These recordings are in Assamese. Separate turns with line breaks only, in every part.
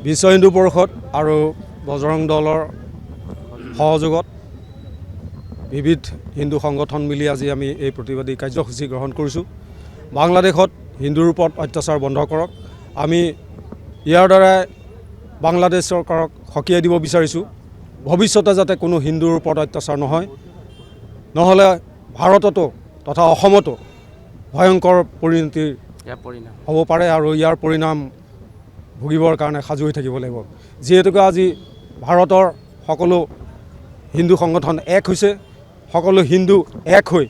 বিশ্ব হিন্দু পৰিষদ আৰু বজৰং দলৰ সহযোগত বিবিধ হিন্দু সংগঠন মিলি আজি আমি এই প্ৰতিবাদী কাৰ্যসূচী গ্ৰহণ কৰিছোঁ। বাংলাদেশত হিন্দুৰ ওপৰত অত্যাচাৰ বন্ধ কৰক। আমি ইয়াৰ দ্বাৰা বাংলাদেশ চৰকাৰক সকীয়াই দিব বিচাৰিছোঁ, ভৱিষ্যতে যাতে কোনো হিন্দুৰ ওপৰত অত্যাচাৰ নহয়, নহ'লে ভাৰততো তথা অসমতো ভয়ংকৰ পৰিণতি হ'ব পাৰে আৰু ইয়াৰ পৰিণাম ভুগিবৰ কাৰণে সাজু হৈ থাকিব লাগিব। যিহেতুকে আজি ভাৰতৰ সকলো হিন্দু সংগঠন এক হৈছে, সকলো হিন্দু এক হৈ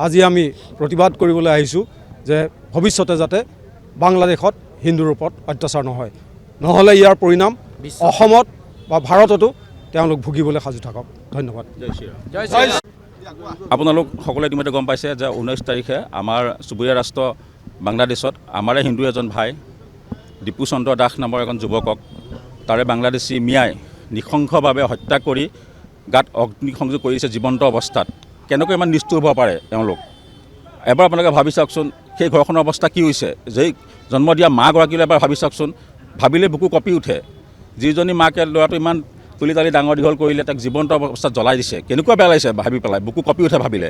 আজি আমি প্ৰতিবাদ কৰিবলৈ আহিছোঁ যে ভৱিষ্যতে যাতে বাংলাদেশত হিন্দুৰ ওপৰত অত্যাচাৰ নহয়, নহ'লে ইয়াৰ পৰিণাম অসমত বা ভাৰততো তেওঁলোক ভুগিবলৈ সাজু থাকক। ধন্যবাদ।
আপোনালোক সকলোৱে ইতিমধ্যে গম পাইছে যে 19 তাৰিখে আমাৰ চুবুৰীয়া ৰাষ্ট্ৰ বাংলাদেশত আমাৰে হিন্দু এজন ভাই দীপু চন্দ্ৰ দাস নামৰ এজন যুৱকক তাৰে বাংলাদেশী মিয়াই নৃশংসভাৱে হত্যা কৰি গাত অগ্নিসংযোগ কৰিছে জীৱন্ত অৱস্থাত। কেনেকৈ ইমান নিষ্ঠুৰ হ'ব পাৰে তেওঁলোক? এবাৰ আপোনালোকে ভাবি চাওকচোন, সেই ঘৰখনৰ অৱস্থা কি হৈছে। যেই জন্ম দিয়া মাগৰাকীলৈ এবাৰ ভাবি চাওকচোন, ভাবিলে বুকু কঁপি উঠে। যিজনী মাকে ল'ৰাটো ইমান তুলি তালি ডাঙৰ দীঘল কৰিলে, তাক জীৱন্ত অৱস্থাত জ্বলাই দিছে। কেনেকুৱা বেয়া লাগিছে ভাবি পেলাই, বুকু কঁপি উঠে ভাবিলে।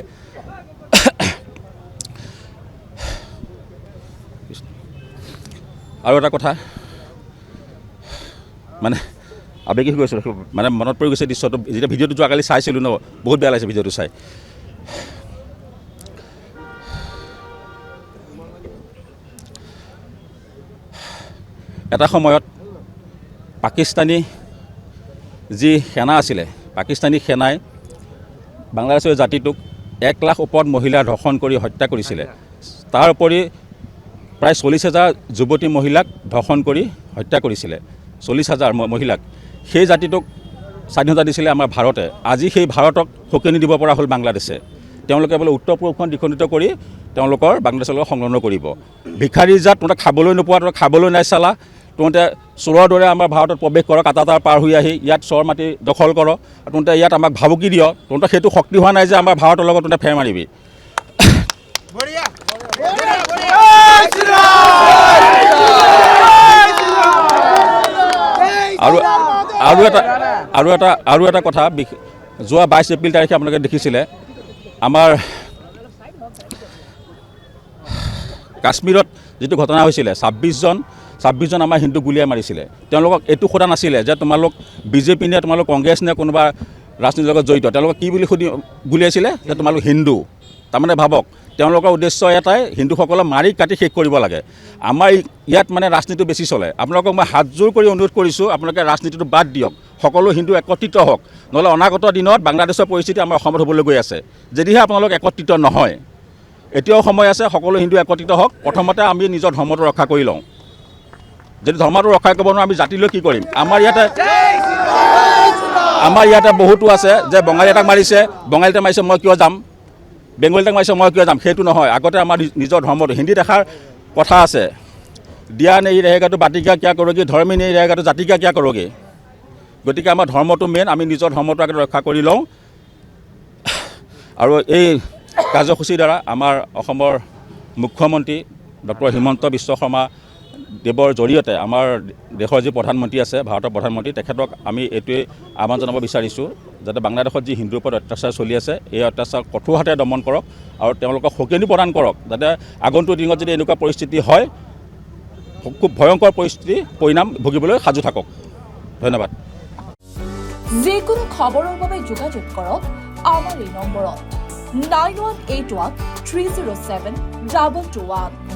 আৰু এটা কথা মানে আবেগিক হৈ গৈছোঁ, মানে মনত পৰি গৈছে দৃশ্যটো। যেতিয়া ভিডিঅ'টো যোৱাকালি চাইছিলোঁ ন, বহুত বেয়া লাগিছে ভিডিঅ'টো চাই। এটা সময়ত পাকিস্তানী যি সেনা আছিলে, পাকিস্তানী সেনাই বাংলাদেশৰ জাতিটোক 1 লাখ ওপৰত মহিলা ধৰ্ষণ কৰি হত্যা কৰিছিলে। তাৰ উপৰি প্ৰায় 40,000 যুৱতী মহিলাক ধৰ্ষণ কৰি হত্যা কৰিছিলে, 40,000 মহিলাক। সেই জাতিটোক স্বাধীনতা দিছিলে আমাৰ ভাৰতে। আজি সেই ভাৰতক সকীয়ানি দিব পৰা হ'ল বাংলাদেশে। তেওঁলোকে বোলে উত্তৰ পূৰ্বখন দ্বিখণ্ডিত কৰি তেওঁলোকৰ বাংলাদেশৰ লগত সংলগ্ন কৰিব। ভিক্ষাৰী জাত, তহঁতে খাবলৈ নোপোৱা, তহঁতে খাবলৈ নাই চালা, তহঁতে চোৰৰ দৰে আমাৰ ভাৰতত প্ৰৱেশ কৰক, কাটাতাৰ পাৰ হৈ আহি ইয়াত চৰ মাটি দখল কৰ, তহঁতে ইয়াত আমাক ভাবুকি দিয়। তহঁতে সেইটো শক্তি হোৱা নাই যে আমাৰ ভাৰতৰ লগত তহঁতে ফেৰ মাৰিবি। আৰু এটা কথা, যোৱা 22 এপ্ৰিল তাৰিখে আপোনালোকে দেখিছিলে আমাৰ কাশ্মীৰত যিটো ঘটনা হৈছিলে, 26জন আমাৰ হিন্দু গুলীয়াই মাৰিছিলে। তেওঁলোকক এইটো সোধা নাছিলে যে তোমালোক বিজেপি নে তোমালোক কংগ্ৰেছ নে কোনোবা ৰাজনীতিৰ লগত জড়িত। তেওঁলোকক কি বুলি গুলীয়াইছিলে যে তোমালোক হিন্দু। তাৰমানে ভাবক, তেওঁলোকৰ উদ্দেশ্য এটাই, হিন্দুসকলক মাৰি কাটি শেষ কৰিব লাগে। আমাৰ ইয়াত মানে ৰাজনীতিটো বেছি চলে। আপোনালোকক মই হাতযোৰ কৰি অনুৰোধ কৰিছোঁ, আপোনালোকে ৰাজনীতিটো বাদ দিয়ক, সকলো হিন্দু একত্ৰিত হওক। নহ'লে অনাগত দিনত বাংলাদেশৰ পৰিস্থিতি আমাৰ অসমত হ'বলৈ গৈ আছে, যদিহে আপোনালোক একত্ৰিত নহয়। এতিয়াও সময় আছে, সকলো হিন্দু একত্ৰিত হওক। প্ৰথমতে আমি নিজৰ ধৰ্মটো ৰক্ষা কৰি লওঁ। যদি ধৰ্মটো ৰক্ষা কৰিব নোৱাৰোঁ, আমি জাতিলৈ কি কৰিম? আমাৰ ইয়াতে বহুতো আছে যে বঙালী এটাক মাৰিছে, বঙালীতে মাৰিছে মই কিয় যাম, বেংগলীটাক মাৰিছে মই কিয় যাম। সেইটো নহয়। আগতে আমাৰ নিজৰ ধৰ্মটো, হিন্দীত এষাৰ কথা আছে, দিয়া নেই ৰেহেগাটো বাতিকা কিয়া কৰোগী, ধৰ্মী নেই ৰেহেগাটো জাতিকা কিয়া কৰোগী। গতিকে আমাৰ ধৰ্মটো মেইন, আমি নিজৰ ধৰ্মটো আগতে ৰক্ষা কৰি লওঁ। আৰু এই কাৰ্যসূচীৰ দ্বাৰা আমাৰ অসমৰ মুখ্যমন্ত্ৰী ডক্টৰ হিমন্ত বিশ্ব শৰ্মা দেৱৰ জৰিয়তে আমাৰ দেশৰ যি প্ৰধানমন্ত্ৰী আছে, ভাৰতৰ প্ৰধানমন্ত্ৰী, তেখেতক আমি এইটোৱে আহ্বান জনাব বিচাৰিছোঁ যাতে বাংলাদেশত যি হিন্দুৰ ওপৰত অত্যাচাৰ চলি আছে, এই অত্যাচাৰ কঠোৰ হাতে দমন কৰক আৰু তেওঁলোকক সকীয়ানি প্ৰদান কৰক, যাতে আগন্তুক দিনত যদি এনেকুৱা পৰিস্থিতি হয়, খুব ভয়ংকৰ পৰিণাম ভুগিবলৈ সাজু থাকক। ধন্যবাদ।
যিকোনো খবৰৰ বাবে যোগাযোগ কৰক আমাৰ এই নম্বৰত 9181 307 221।